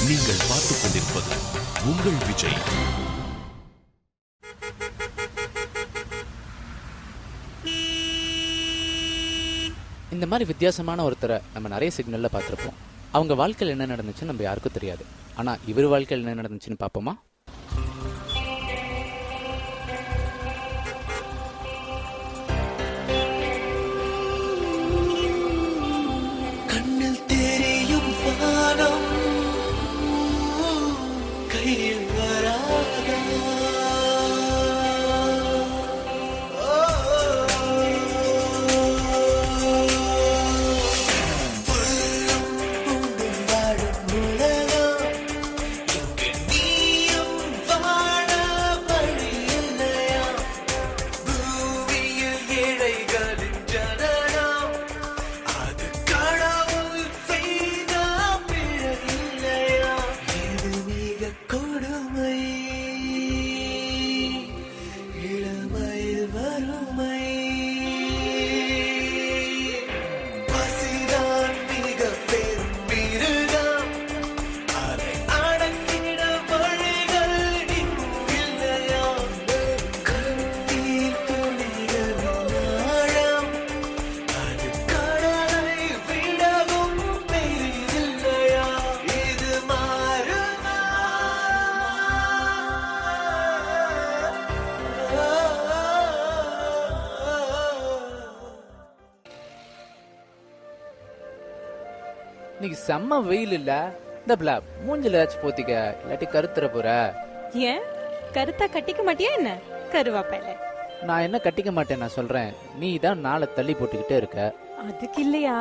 நீங்கள் பார்த்துக் கொண்டிருப்பது உங்கள் விஜய். இந்த மாதிரி வித்தியாசமான ஒருத்தரை நம்ம நிறைய சிக்னல்ல பார்த்துருப்போம். அவங்க வாழ்க்கையில் என்ன நடந்துச்சுன்னு நம்ம யாருக்கும் தெரியாது. ஆனால் இவர் வாழ்க்கையில் என்ன நடந்துச்சுன்னு பார்ப்போமா? கண்ணில் தெரியும் வானம் கையில் வராதா? இன்னைக்கு செம்ம வெயில் இல்ல? இந்த பிள்ளை மூஞ்சில ஏதாச்சும் போத்திக்க, இல்லாட்டி கருத்துற போற. ஏன் கருத்தா கட்டிக்க மாட்டியா என்ன கருவாப்பையில? நான் என்ன கட்டிக்க மாட்டேன், நான் சொல்றேன். நீ தான் நாளை தள்ளி போட்டுக்கிட்டே இருக்க. அதுக்கு இல்லையா,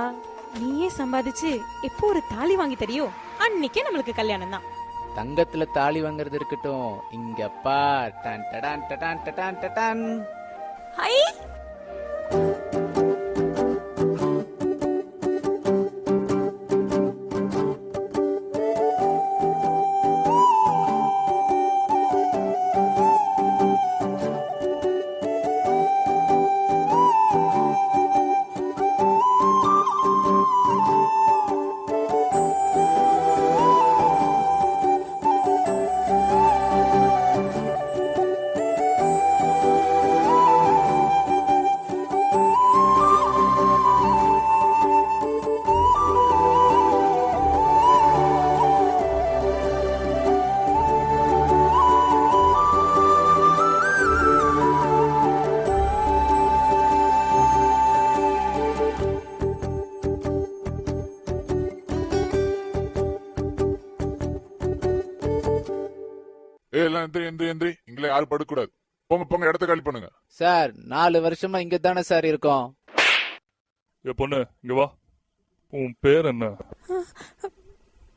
நீயே சம்பாதிச்சு எப்போ ஒரு தாலி வாங்கி தரியோ அன்னைக்கே நம்மளுக்கு கல்யாணம் தான். தங்கத்துல தாலி வாங்குறது இருக்கட்டும், இங்க பார். டன் டடான் டடான் டடான் டடான். ஹை, எல்லாம் எந்திரி இங்களே யாரும் படுக்கூடாது. போங்க இடத்த காலி பண்ணுங்க. சார் 4 வருஷமா இங்க தானே சார் இருக்கோம். ஏ பொண்ணு, இங்க வா. உன் பேர் என்ன?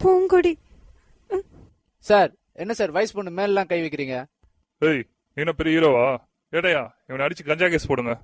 பூங்கொடி. சார் என்ன சார் வயசு பொண்ணு மேலாம் கை வைக்கிறீங்க? ஏய், நீ என்ன பெரிய ஹீரோவா? ஏடையா, இவனை அடிச்சு கஞ்சா கேஸ் போடுங்க.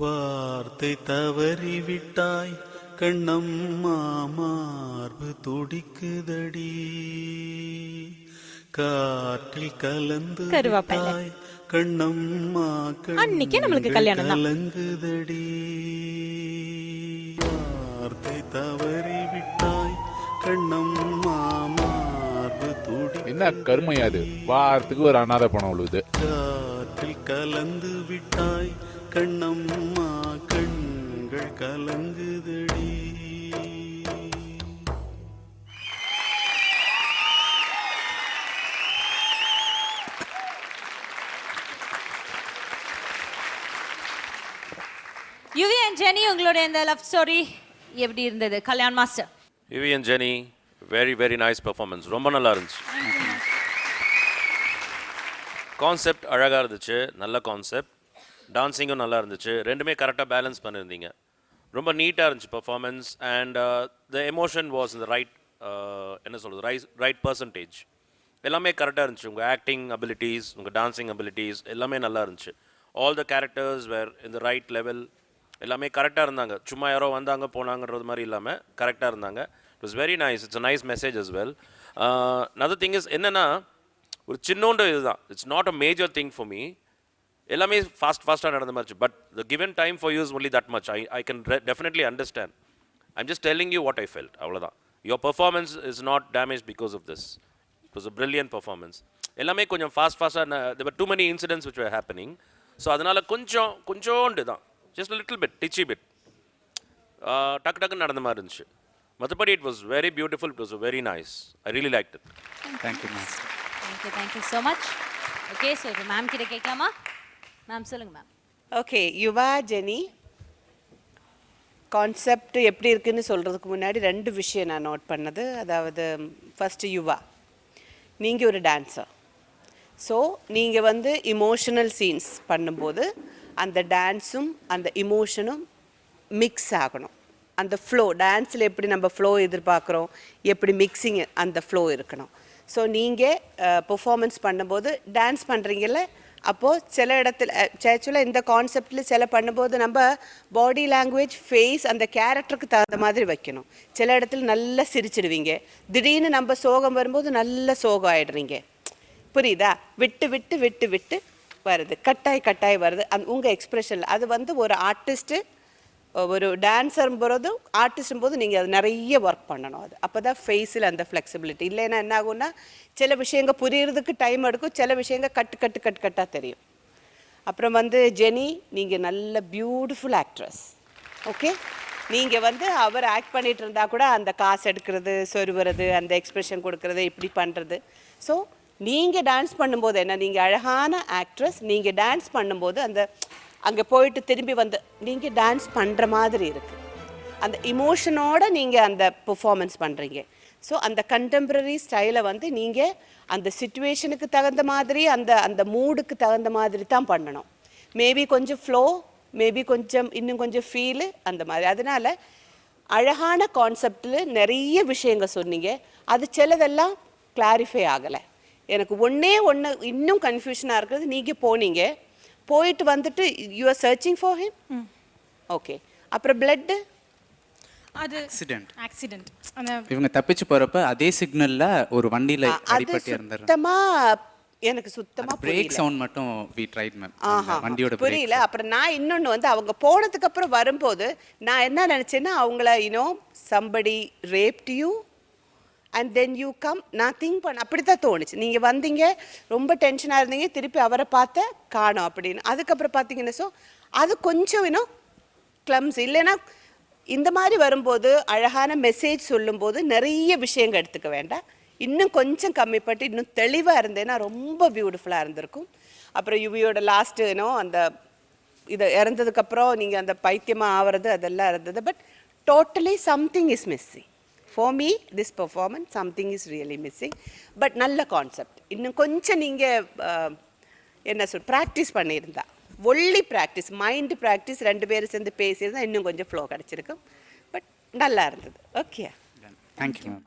வார்த்தை தவறிவிட்டாய் கண்ணம்மா, மார்பு துடிக்குதடி. காற்றில் கலந்து விட்டாய் கண்ணம்மா, அன்னைக்கே நம்மளுக்கு கல்யாணம் தான். கலங்குதடி. வார்த்தை தவறிவிட்டாய் கண்ணம்மா, மார்பு துடி. என்ன கருமையாது, வாரத்துக்கு ஒரு அநாத பணம் உழுது. காற்றில் கலந்து விட்டாய் கண்ணம்மா, கண்கள் கலங்குதடி. யுவி அண்ட் ஜெனி, உங்களுடைய இந்த லவ் ஸ்டோரி எப்படி இருந்தது Kalyan master? UV and Jenny, very very nice performance. ரொம்ப நல்லா இருந்துச்சு. கான்செப்ட் அழகாக இருந்துச்சு, நல்ல கான்செப்ட். டான்ஸிங்கும் நல்லா இருந்துச்சு, ரெண்டுமே கரெக்டாக பேலன்ஸ் பண்ணியிருந்தீங்க. ரொம்ப நீட்டாக இருந்துச்சு performance. And the emotion was இந்த ரைட், என்ன சொல்கிறது, ரைட் பர்சன்டேஜ். எல்லாமே கரெக்டாக இருந்துச்சு. உங்கள் ஆக்டிங் அபிலிட்டிஸ், உங்கள் டான்ஸிங் அபிலிட்டிஸ் எல்லாமே நல்லா இருந்துச்சு. All the characters were in the right level. எல்லாமே கரெக்டாக இருந்தாங்க. சும்மா யாரோ வந்தாங்க போனாங்கன்றது மாதிரி இல்லாமல் கரெக்டாக இருந்தாங்க. It was very nice. It's a nice message as well. Another thing is என்னென்னா, ஒரு சின்னோண்டு இதுதான், it's not a major thing for me. எல்லாமே ஃபாஸ்ட்டாக நடந்த மாதிரி. But the given time for us only that much. I can definitely understand. I'm just telling you what I felt, அவ்வளோதான். Your performance is not damage because of this. It was a brilliant performance. எல்லாமே கொஞ்சம் ஃபாஸ்ட்டாக தேர் வர் too many incidents which were happening. So அதனால் கொஞ்சோண்டு தான், just little bit, டிச்சி bit டக்கு டக்குன்னு நடந்த மாதிரி இருந்துச்சு. மற்றபடி it was very beautiful. It was very nice. I really like it. Thank you ma'am. Thank you so much. Okay, so இப்போ மேம் கிட்ட கேட்கலாமா? மேம் சொல்லுங்கள் மேம். ஓகே, யுவா ஜெனி கான்செப்ட் எப்படி இருக்குன்னு சொல்கிறதுக்கு முன்னாடி 2 விஷயம் நான் நோட் பண்ணது. அதாவது ஃபஸ்ட்டு யுவா, நீங்கள் ஒரு டான்ஸர். ஸோ நீங்கள் வந்து இமோஷனல் சீன்ஸ் பண்ணும்போது அந்த டான்ஸும் அந்த இமோஷனும் மிக்ஸ் ஆகணும். அந்த ஃப்ளோ, டான்ஸில் எப்படி நம்ம ஃப்ளோ எதிர்பார்க்குறோம், எப்படி மிக்சிங் அந்த ஃப்ளோ இருக்கணும். ஸோ நீங்கள் பெர்ஃபார்மன்ஸ் பண்ணும்போது டான்ஸ் பண்ணுறீங்கல்ல, அப்போது சில இடத்துல ஆக்சுவலாக இந்த கான்செப்டில் சில பண்ணும்போது நம்ம பாடி லாங்குவேஜ், ஃபேஸ் அந்த கேரக்டருக்கு தகுந்த மாதிரி வைக்கணும். சில இடத்துல நல்லா சிரிச்சிடுவீங்க, திடீர்னு நம்ம சோகம் வரும்போது நல்ல சோகம் ஆகிடுறீங்க. புரியுதா? விட்டு விட்டு விட்டு விட்டு வருது, கட்டாய் வருது உங்கள் எக்ஸ்ப்ரெஷனில். அது வந்து ஒரு ஆர்டிஸ்ட்டு, ஒரு டான்ஸர் போகிறதும் ஆர்டிஸ்டும் போது நீங்கள் அது நிறைய ஒர்க் பண்ணணும். அது அப்போ தான் ஃபேஸில் அந்த ஃப்ளெக்சிபிலிட்டி. இல்லைன்னா என்ன ஆகும்னா, சில விஷயங்கள் புரியறதுக்கு டைம் எடுக்கும், சில விஷயங்கள் கட்டாக தெரியும். அப்புறம் வந்து ஜெனி, நீங்கள் நல்ல பியூட்டிஃபுல் ஆக்ட்ரஸ். ஓகே, நீங்கள் வந்து அவர் ஆக்ட் பண்ணிகிட்டு இருந்தால் கூட அந்த காசு எடுக்கிறது, சொருவுறது, அந்த எக்ஸ்ப்ரெஷன் கொடுக்கறது, இப்படி பண்ணுறது. ஸோ நீங்கள் டான்ஸ் பண்ணும்போது என்ன, நீங்கள் அழகான ஆக்ட்ரஸ், நீங்கள் டான்ஸ் பண்ணும்போது அந்த அங்கே போயிட்டு திரும்பி வந்து நீங்கள் டான்ஸ் பண்ணுற மாதிரி இருக்குது. அந்த இமோஷனோடு நீங்கள் அந்த பெர்ஃபார்மன்ஸ் பண்ணுறீங்க. ஸோ அந்த கண்டெம்பரரி ஸ்டைலை வந்து நீங்கள் அந்த சிச்சுவேஷனுக்கு தகுந்த மாதிரி, அந்த அந்த மூடுக்கு தகுந்த மாதிரி தான் பண்ணணும். மேபி கொஞ்சம் ஃப்ளோ, மேபி கொஞ்சம் இன்னும் கொஞ்சம் ஃபீலு, அந்த மாதிரி. அதனால் அழகான கான்செப்டில் நிறைய விஷயங்கள் சொன்னீங்க. அது சிலதெல்லாம் கிளாரிஃபை ஆகலை. எனக்கு ஒன்று இன்னும் கன்ஃபியூஷனாக இருக்கிறது, நீங்கள் போயிட்டு வந்துட்டு you are searching for him. Okay, அப்புறம் பிளட்டு அது ஆக்சிடென்ட். இவங்க தப்பிச்சு போறப்ப அதே சிக்னல்ல ஒரு வண்டியில அடிபட்டு இருந்தாரு. எனக்கு சுத்தமா பிரேக் சவுண்ட் மட்டும் we tried மேம். வண்டியோட புரியல. அப்புறம் நான் இன்னொன்று வந்து அவங்க போனதுக்கு அப்புறம் வரும்போது நான் என்ன நினைச்சேன்னா, அவங்கள somebody raped you and then you come, நான் திங்க் பண்ண அப்படித்தான் தோணுச்சு. நீங்கள் வந்தீங்க, ரொம்ப டென்ஷனாக இருந்தீங்க, திருப்பி அவரை பார்த்த காணோம் அப்படின்னு. அதுக்கப்புறம் பார்த்தீங்கன்னா, ஸோ அது கொஞ்சம் கிளம்ஸ். இல்லைன்னா இந்த மாதிரி வரும்போது அழகான மெசேஜ் சொல்லும்போது நிறைய விஷயங்கள் எடுத்துக்க வேண்டாம். இன்னும் கொஞ்சம் கம்மிப்பட்டு இன்னும் தெளிவாக இருந்தேன்னா ரொம்ப பியூட்டிஃபுல்லாக இருந்திருக்கும். அப்புறம் யுவியோட லாஸ்ட்டு அந்த இதை இறந்ததுக்கப்புறம் நீங்கள் அந்த பைத்தியமாக ஆகிறது அதெல்லாம் இருந்தது. But totally something is missing. For me, this performance, something is really missing. But நல்ல கான்செப்ட். இன்னும் கொஞ்சம் நீங்கள் என்ன ப்ராக்டிஸ் பண்ணியிருந்தா, ஒன்லி ப்ராக்டிஸ், மைண்டு ப்ராக்டிஸ், 2 பேரும் சேர்ந்து பேசியிருந்தா இன்னும் கொஞ்சம் ஃப்ளோ கிடச்சிருக்கும். பட் நல்லா இருந்தது. Okay, thank you ma'am.